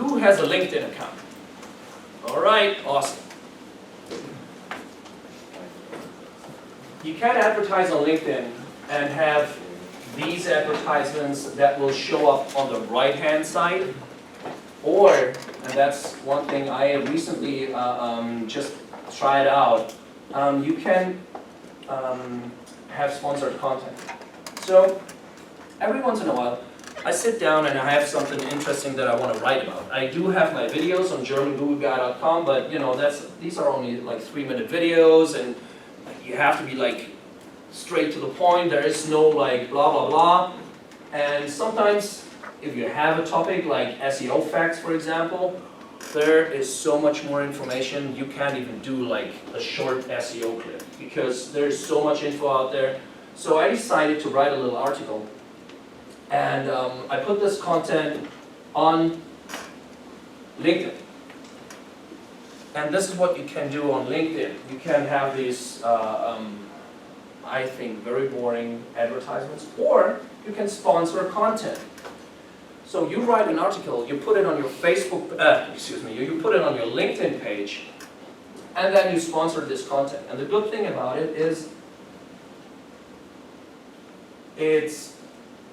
who has a LinkedIn account? All right, awesome. You can advertise on LinkedIn and have these advertisements that will show up on the right-hand side, or, and that's one thing I recently just tried out, you can have sponsored content. So every once in a while, I sit down and I have something interesting that I want to write about. I do have my videos on GermanGoogleGuy.com, but you know, these are only like 3-minute videos, and you have to be like straight to the point. There is no like blah blah blah. And sometimes, if you have a topic like SEO facts, for example, there is so much more information. You can't even do like a short SEO clip because there's so much info out there. So I decided to write a little article. And I put this content on LinkedIn. And this is what you can do on LinkedIn. You can have these, I think, very boring advertisements, or you can sponsor content. So you write an article, you put it on your Facebook, you put it on your LinkedIn page, and then you sponsor this content. And the good thing about it is,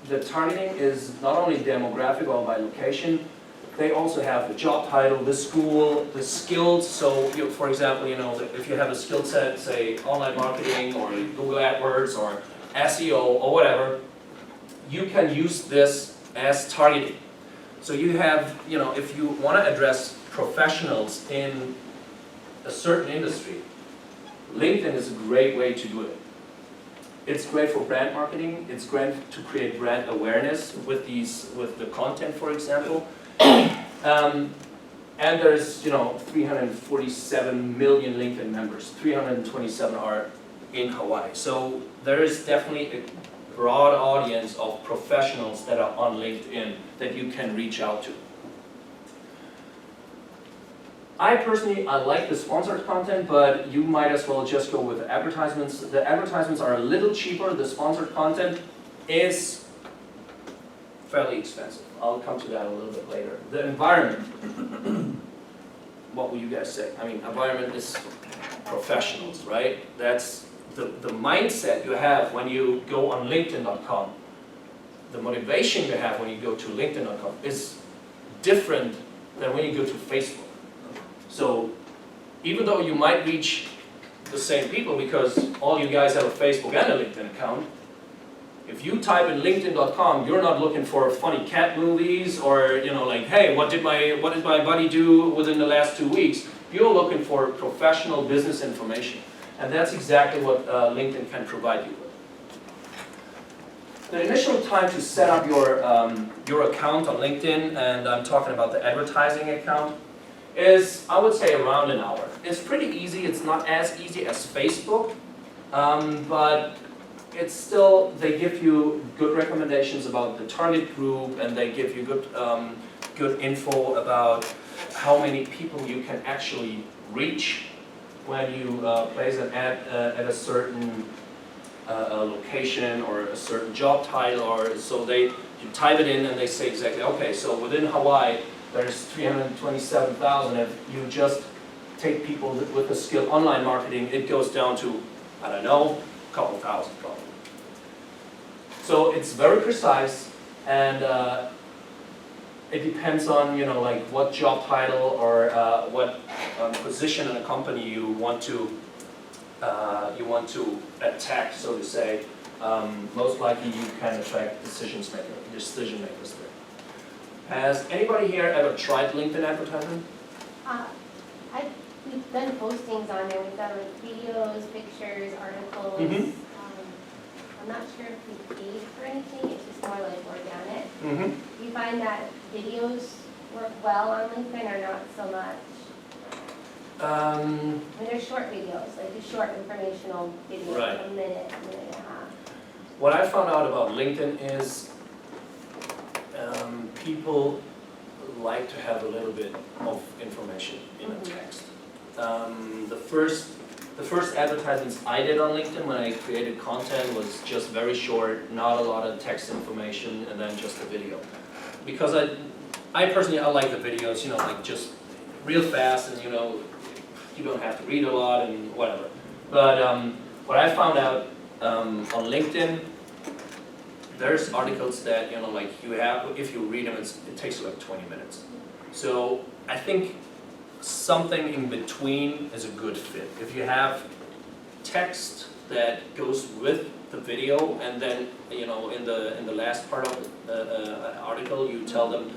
the targeting is not only demographic or by location, they also have the job title, the school, the skills. So, for example, you know, if you have a skill set, say online marketing or Google AdWords or SEO or whatever, you can use this as targeting. So you have, you know, if you want to address professionals in a certain industry, LinkedIn is a great way to do it. It's great for brand marketing. It's great to create brand awareness with the content, for example. And there's, you know, 347 million LinkedIn members. 327 are in Hawaii. So there is definitely a broad audience of professionals that are on LinkedIn that you can reach out to. I personally, I like the sponsored content, but you might as well just go with the advertisements. The advertisements are a little cheaper. The sponsored content is fairly expensive. I'll come to that a little bit later. The environment, what will you guys say? I mean, environment is professionals, right? That's the mindset you have when you go on LinkedIn.com. The motivation you have when you go to LinkedIn.com is different than when you go to Facebook. So even though you might reach the same people because all you guys have a Facebook and a LinkedIn account, if you type in LinkedIn.com, you're not looking for funny cat movies or, you know, like, hey, what did my buddy do within the last 2 weeks? You're looking for professional business information. And that's exactly what LinkedIn can provide you with. The initial time to set up your account on LinkedIn, and I'm talking about the advertising account, is, I would say, around an hour. It's pretty easy. It's not as easy as Facebook, but it's still, they give you good recommendations about the target group, and they give you good info about how many people you can actually reach when you place an ad at a certain location or a certain job title. Or so you type it in and they say exactly, okay, so within Hawaii, there's 327,000. If you just take people with a skill online marketing, it goes down to, I don't know, a couple thousand probably. So it's very precise, and it depends on, you know, like what job title or what position in a company you want to attack, so to say. Most likely you can attract decision makers there. Has anybody here ever tried LinkedIn advertising? We've done postings on there. We've done like videos, pictures, articles. Mm-hmm. I'm not sure if we paid for anything. It's just more like organic. Mm-hmm. Do you find that videos work well on LinkedIn or not so much? I mean, they're short videos, like the short informational videos, Right. a minute and a half. What I found out about LinkedIn is people like to have a little bit of information in a text. The first advertisements I did on LinkedIn when I created content was just very short, not a lot of text information, and then just a video. Because I personally, I like the videos, you know, like just real fast and, you know, you don't have to read a lot and whatever. But what I found out on LinkedIn, there's articles that, you know, like you have, if you read them, it takes you like 20 minutes. So I think something in between is a good fit. If you have text that goes with the video, and then, you know, in the last part of the article, you tell them,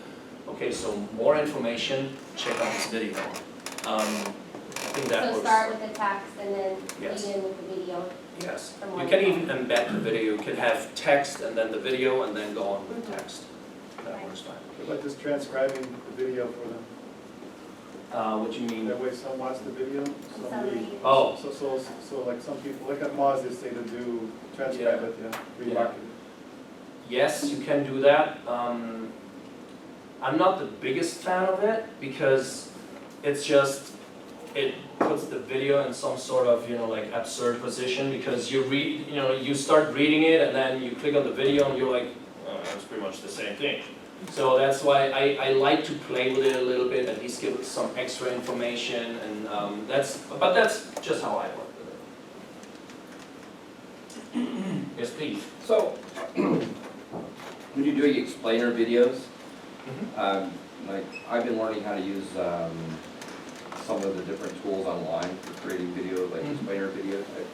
okay, so more information, check out this video. I think that So works. start with the text and then Yes. lead in with the video. Yes, For you more can info. even embed the video. You can have text and then the video, and then go on with text. That Right. works fine. What about just transcribing the video for them? What do you mean? That way some watch the video, some Some read. read. Oh, So like some people, like at Moz, they say to do, transcribe it, yeah, remarket it. yes, you can do that. I'm not the biggest fan of it because it's just, it puts the video in some sort of, you know, like absurd position because you read, you know, you start reading it and then you click on the video and you're like, oh, that's pretty much the same thing. So that's why I like to play with it a little bit, at least give it some extra information, and but that's just how I work with it. Yes, please. So, when you're doing explainer videos, like I've been learning how to use some of the different tools online for creating videos, like explainer video type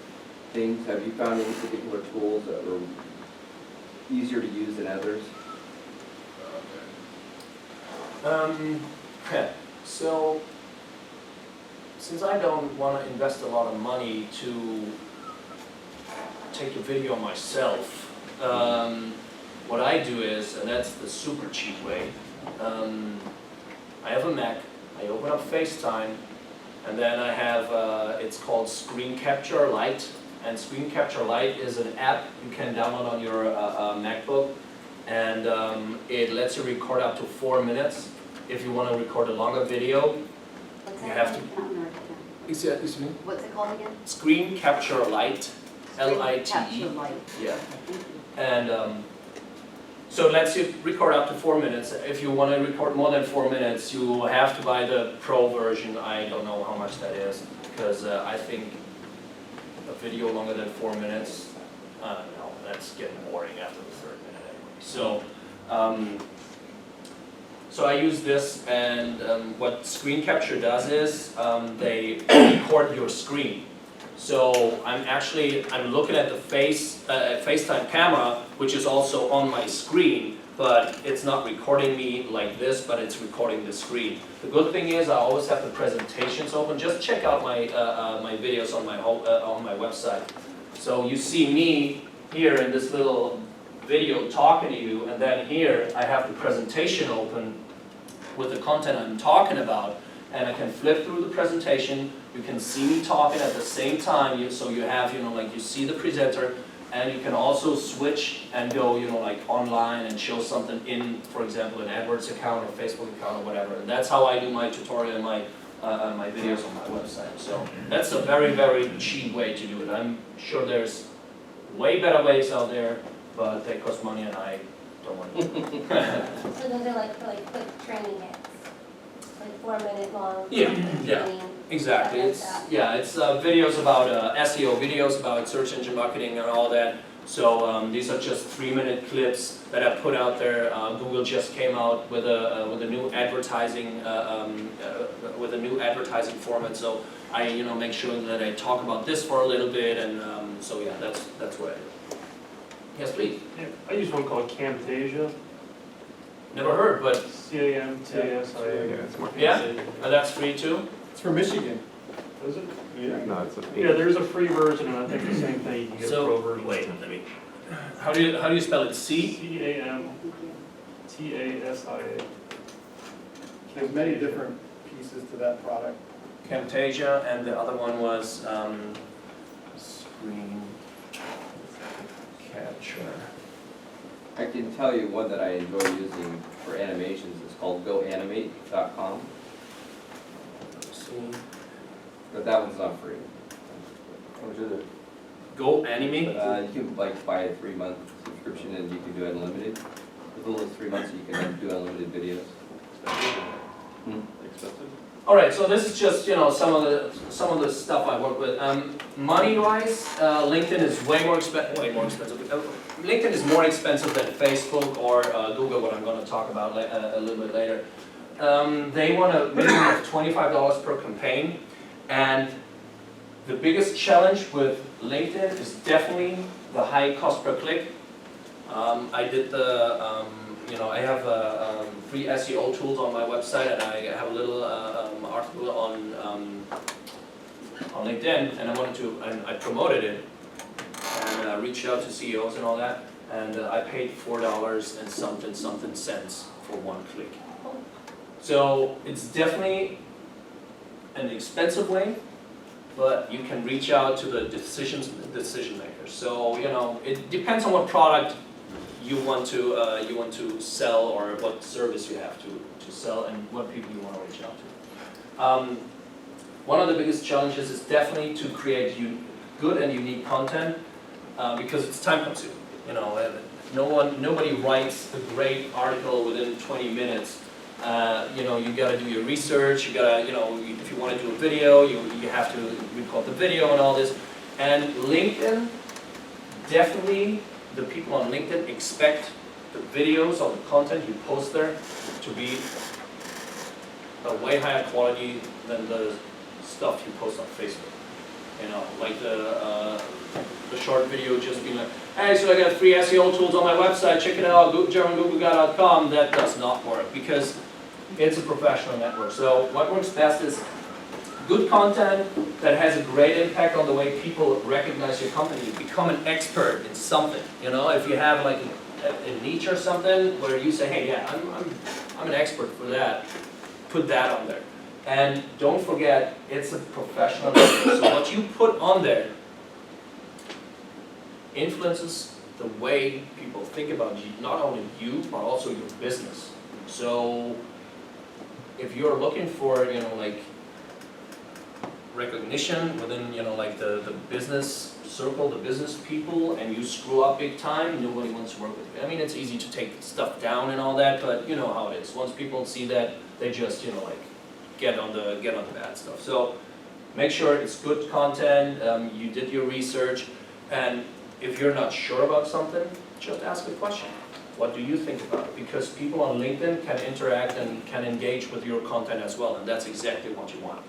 things. Have you found any particular tools that were easier to use than others? So, since I don't want to invest a lot of money to take a video myself, what I do is, and that's the super cheap way, I have a Mac, I open up FaceTime, and then I have, it's called Screen Capture Lite, and Screen Capture Lite is an app you can download on your MacBook, and it lets you record up to 4 minutes. If you want to record a longer video, What's you that have called? to. Excuse me? What's it called again? Screen Capture Lite, L-I-T-E. Capture Light. Yeah, Thank you. and so it lets you record up to 4 minutes. If you want to record more than 4 minutes, you have to buy the Pro version. I don't know how much that is, because I think a video longer than 4 minutes, I don't know, that's getting boring after the third minute anyway. So I use this, and what Screen Capture does is they record your screen. So I'm looking at the FaceTime camera, which is also on my screen, but it's not recording me like this, but it's recording the screen. The good thing is I always have the presentations open. Just check out my my videos on my website. So you see me here in this little video talking to you, and then here I have the presentation open with the content I'm talking about, and I can flip through the presentation. You can see me talking at the same time, so you have, you know, like you see the presenter, and you can also switch and go, you know, like online and show something in, for example, an AdWords account or Facebook account or whatever. And that's how I do my tutorial and my videos on my website. So that's a very, very cheap way to do it. I'm sure there's way better ways out there, but they cost money and I don't want to do it. So those are like for like quick training hits, like 4 minute long. Yeah, training, yeah. Exactly, stuff like it's videos about SEO, videos about search engine marketing and all that. So these are just 3-minute clips that I put out there. Google just came out with a new advertising format. So I make sure that I talk about this for a little bit, and so yeah, that's what I do. Yes, please. Yeah, I use one called Camtasia. Never heard, but C-A-M-T-A-S-I-A. yeah, that's free too. It's from Michigan. Is it? No, it's a Yeah, there's a free version, and I think the same thing, you can get a pro So version. wait, let me. How do you spell it? C. C-A-M-T-A-S-I-A. There's many different pieces to that product. Camtasia, and the other one was Screen Capture. I can tell you one that I enjoy using for animations. It's called GoAnimate.com, See. but that one's not free. Go Animate. You can like buy a 3-month subscription and you can do unlimited. As little as 3 months, you can do unlimited videos. Expensive? All right, so this is just, some of the stuff I work with. Money-wise, LinkedIn is way more expensive. LinkedIn is more expensive than Facebook or Google, what I'm going to talk about a little bit later. They want a minimum of $25 per campaign, and the biggest challenge with LinkedIn is definitely the high cost per click. I did the, I have free SEO tools on my website, and I have a little article on LinkedIn, and I promoted it, and reached out to CEOs and all that, and I paid $4 and something cents for one click. So it's definitely an expensive way, but you can reach out to the decision makers. So it depends on what product you want to sell, or what service you have to sell, and what people you want to reach out to. One of the biggest challenges is definitely to create good and unique content, because it's time consuming. Nobody writes a great article within 20 minutes. You gotta do your research, you gotta, if you want to do a video, you have to record the video and all this. And LinkedIn, definitely the people on LinkedIn expect the videos or the content you post there to be a way higher quality than the stuff you post on Facebook. Like the short video just being like, hey, so I got free SEO tools on my website, check it out, GermanGoogleGuy.com. That does not work, because it's a professional network. So what works best is good content that has a great impact on the way people recognize your company. You become an expert in something. If you have like a niche or something where you say, hey, yeah, I'm an expert for that, put that on there. And don't forget, it's a professional network. So what you put on there influences the way people think about you, not only you, but also your business. So if you're looking for, like recognition within, like the business circle, the business people, and you screw up big time, nobody wants to work with you. I mean, it's easy to take stuff down and all that, but you know how it is. Once people see that, they just, like get on the bad stuff. So make sure it's good content, you did your research, and if you're not sure about something, just ask a question. What do you think about it? Because people on LinkedIn can interact and can engage with your content as well, and that's exactly what you want.